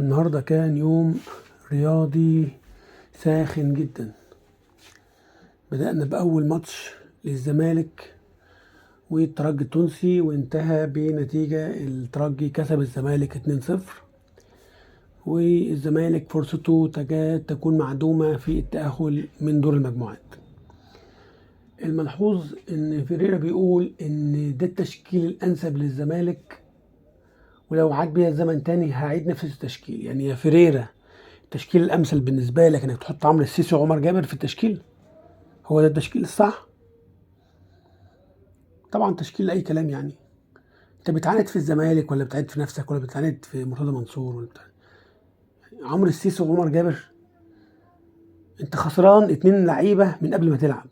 النهاردة كان يوم رياضي ساخن جدا. بدأنا بأول ماتش للزمالك والترجي التونسي، وانتهى بنتيجة الترجي كسب الزمالك 2-0، والزمالك فرصته تكاد تكون معدومة في التأهل من دور المجموعات. الملحوظ ان فيريرا بيقول ان ده التشكيل الأنسب للزمالك، ولو عاد بيا الزمن تاني هعيد نفس التشكيل. يعني يا فيريرا، التشكيل الامثل بالنسبه لك انك تحط عمرو السيسي وعمر جابر في التشكيل؟ هو ده التشكيل الصح؟ طبعا تشكيل اي كلام. يعني انت بتعاند في الزمالك ولا بتعاند في نفسك ولا بتعاند في مرتضى منصور ولا بتعاند؟ عمرو السيسي وعمر جابر، انت خسران 2 لعيبه من قبل ما تلعب.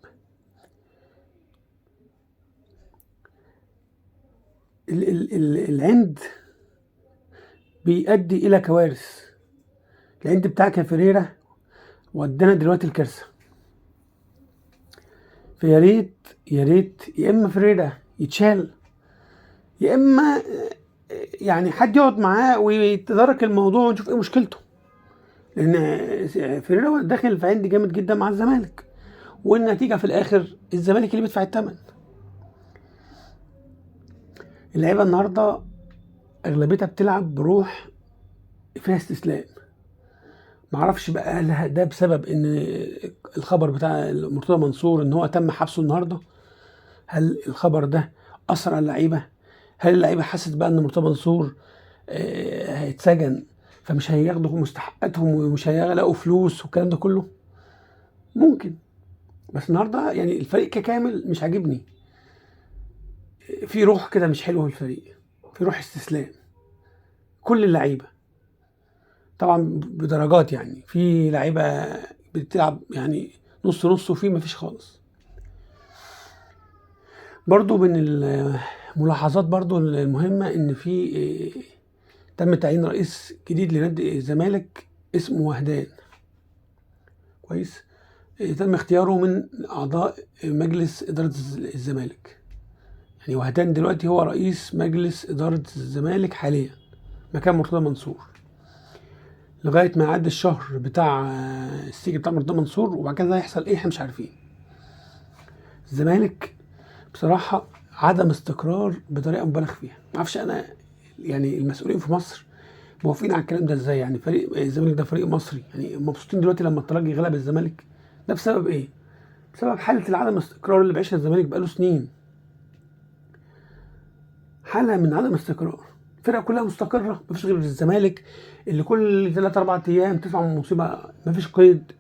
العند بيؤدي الى كوارث. العند بتاعك يا فيريرا ودانا دلوقتي الكارثه. فيا ريت يا ريت يا اما فيريرا يتشال، يا اما يعني حد يقعد معاه ويتدارك الموضوع ونشوف ايه مشكلته. لان فيريرا داخل في عند جامد جدا مع الزمالك، والنتيجه في الاخر الزمالك اللي بيدفع الثمن. اللعيبه النهارده اغلبيتها بتلعب بروح فيها استسلام. معرفش بقى هل ده بسبب ان الخبر بتاع مرتضى منصور ان هو تم حبسه النهارده. هل الخبر ده اثر على اللعيبه؟ هل اللعيبه حست بقى ان مرتضى منصور هيتسجن فمش هياخدوا مستحقاتهم ومش هيلاقوا فلوس والكلام ده كله؟ ممكن. بس النهارده يعني الفريق ككامل مش عاجبني. في روح كده مش حلوه في الفريق، في روح استسلام. كل اللعيبه طبعا بدرجات، يعني في لعيبه بتلعب يعني نص نص، وفي مفيش خالص. برضو من الملاحظات برضو المهمه ان في تم تعيين رئيس جديد لنادي الزمالك اسمه وهدان. كويس. تم اختياره من اعضاء مجلس اداره الزمالك. يعني وهدان دلوقتي هو رئيس مجلس اداره الزمالك حاليا مكان مرتضى منصور، لغايه ما يعدي الشهر بتاع السجن بتاع مرتضى منصور، وبعد كده هيحصل ايه احنا مش عارفين. الزمالك بصراحه عدم استقرار بطريقه مبالغ فيها. ما اعرفش انا يعني المسؤولين في مصر موافقين على الكلام ده ازاي؟ يعني فريق الزمالك ده فريق مصري، يعني مبسوطين دلوقتي لما الترجي غلب الزمالك. ده بسبب ايه؟ بسبب حاله العدم استقرار اللي بيعيشها الزمالك بقاله سنين. حاله من عدم استقرار. الفرقه كلها مستقره، مفيش غير الزمالك اللي كل 3 4 ايام تسمع من مصيبه. مفيش قيد.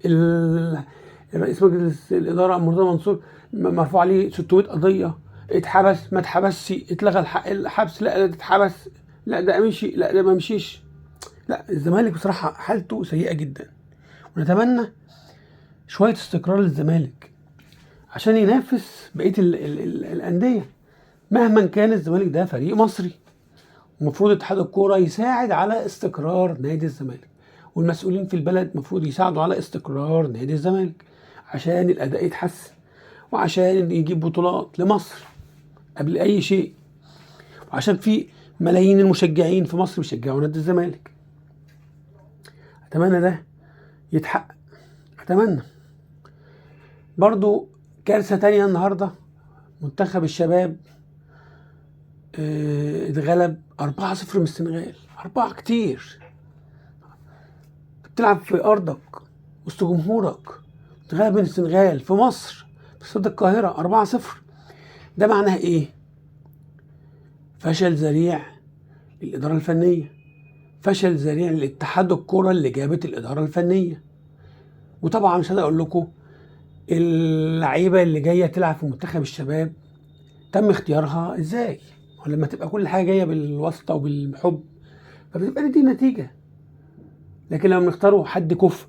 الرئيس مجلس الاداره مرتضى منصور مرفوع عليه 600 قضيه. اتحبس، ما اتحبسش، اتلغى الحبس، لا ده اتحبس، لا ده مشي، لا ده ما مشيش. لا الزمالك بصراحه حالته سيئه جدا، ونتمنى شويه استقرار للزمالك عشان ينافس بقيه الانديه. مهما كان الزمالك ده فريق مصري، ومفروض اتحاد الكوره يساعد على استقرار نادي الزمالك، والمسؤولين في البلد المفروض يساعدوا على استقرار نادي الزمالك عشان الاداء يتحسن، وعشان يجيب بطولات لمصر قبل اي شيء، وعشان في ملايين المشجعين في مصر بيشجعوا نادي الزمالك. اتمنى ده يتحقق. اتمنى برضو. كارثه تانية النهارده، منتخب الشباب اتغلب 4-0 من السنغال. 4 كتير. بتلعب في ارضك وسط جمهورك، تغلب من السنغال في مصر في استاد القاهره 4-0. ده معناه ايه؟ فشل ذريع للاداره الفنيه، فشل ذريع لاتحاد الكره اللي جابت الاداره الفنيه. وطبعا مش هقول لكم اللعيبه اللي جايه تلعب في منتخب الشباب تم اختيارها ازاي. ولما تبقى كل حاجه جايه بالواسطه وبالحب فبتبقى دي نتيجه. لكن لما بنختاروا حد كفء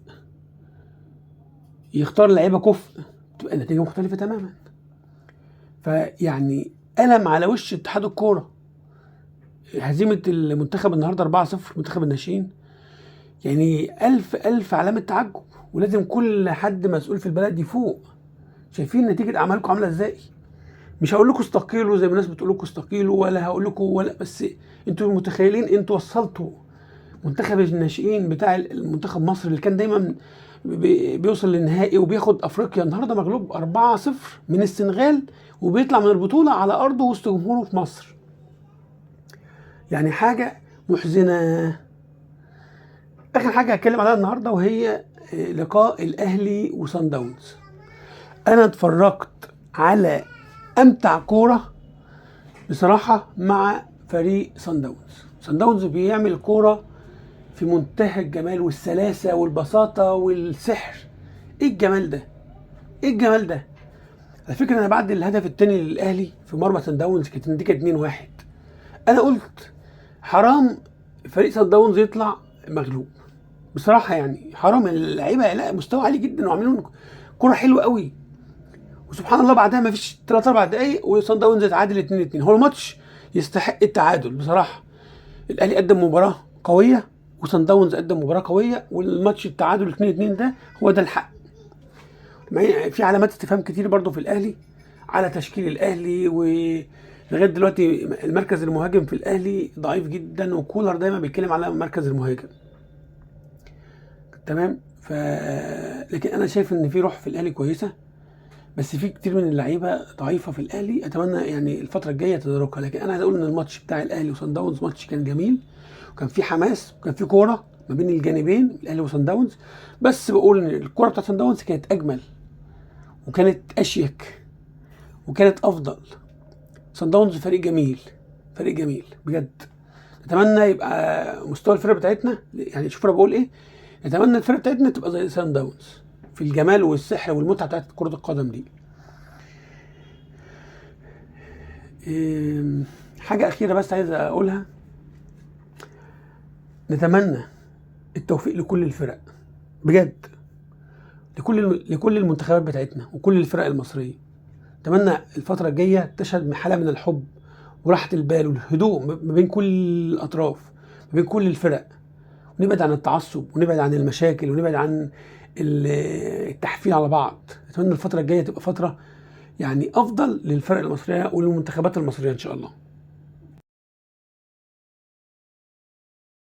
يختار لعيبه كفء تبقى النتيجه مختلفه تماما. فيعني ألم على وش اتحاد الكوره هزيمه المنتخب النهارده 4-0 منتخب الناشئين. يعني ألف علامه تعجب، ولازم كل حد مسؤول في البلد يفوق. شايفين نتيجه اعمالكم عامله ازاي؟ مش هقول لكم استقيلوا زي ما الناس بتقول لكم استقيلوا، ولا هقول لكم ولا، بس انتوا متخيلين انتوا وصلتوا منتخب الناشئين بتاع المنتخب مصر اللي كان دايما بيوصل للنهائي وبياخد افريقيا، النهارده مغلوب 4-0 من السنغال وبيطلع من البطوله على ارضه وسط جمهوره في مصر. يعني حاجه محزنه. اخر حاجه هتكلم عليها النهارده وهي لقاء الاهلي وصن داونز. انا اتفرجت على امتع كوره بصراحه مع فريق صن داونز. صن داونز بيعمل كوره في منتهى الجمال والسلاسه والبساطه والسحر. ايه الجمال ده، ايه الجمال ده. على فكره انا بعد الهدف الثاني للاهلي في مرمى صن داونز كانت النتيجه 2-1، انا قلت حرام فريق صن داونز يطلع مغلوب بصراحه. يعني حرام، اللعيبه لا مستوى عالي جدا وعاملين كوره حلوه قوي، وسبحان الله بعدها ما فيش 3-4 دقايق وصن داونز اتعادل 2-2. هو الماتش يستحق التعادل بصراحه. الاهلي قدم مباراه قويه وصن داونز قدم مباراه قويه، والماتش التعادل 2-2 ده هو ده الحق. في علامات استفهام كتير برضو في الاهلي على تشكيل الاهلي، ولغايه دلوقتي المركز المهاجم في الاهلي ضعيف جدا، وكولر دايما بيتكلم على مركز المهاجم. تمام. لكن انا شايف ان في روح في الاهلي كويسه، بس في كتير من اللعيبه ضعيفه في الاهلي. اتمنى يعني الفتره الجايه تداركها. لكن انا عايز اقول ان الماتش بتاع الاهلي وصن داونز ماتش كان جميل، وكان في حماس، وكان في كوره ما بين الجانبين الاهلي وصن داونز. بس بقول ان الكوره بتاعت صن داونز كانت اجمل وكانت اشيك وكانت افضل. صن داونز فريق جميل، فريق جميل بجد. نتمنى يبقى مستوى الفرقه بتاعتنا، يعني شوف انا بقول ايه، نتمنى الفرقه بتاعتنا تبقى زي صن داونز في الجمال والسحر والمتعه بتاعت كره القدم دي. حاجه اخيره بس عايز اقولها، نتمنى التوفيق لكل الفرق بجد، لكل المنتخبات بتاعتنا وكل الفرق المصريه. اتمنى الفتره الجايه تشهد حاله من الحب وراحه البال والهدوء ما بين كل الاطراف، ما بين كل الفرق، ونبعد عن التعصب ونبعد عن المشاكل ونبعد عن التحفيل على بعض. اتمنى الفتره الجايه تبقى فتره يعني افضل للفرق المصريه وللمنتخبات المصريه ان شاء الله.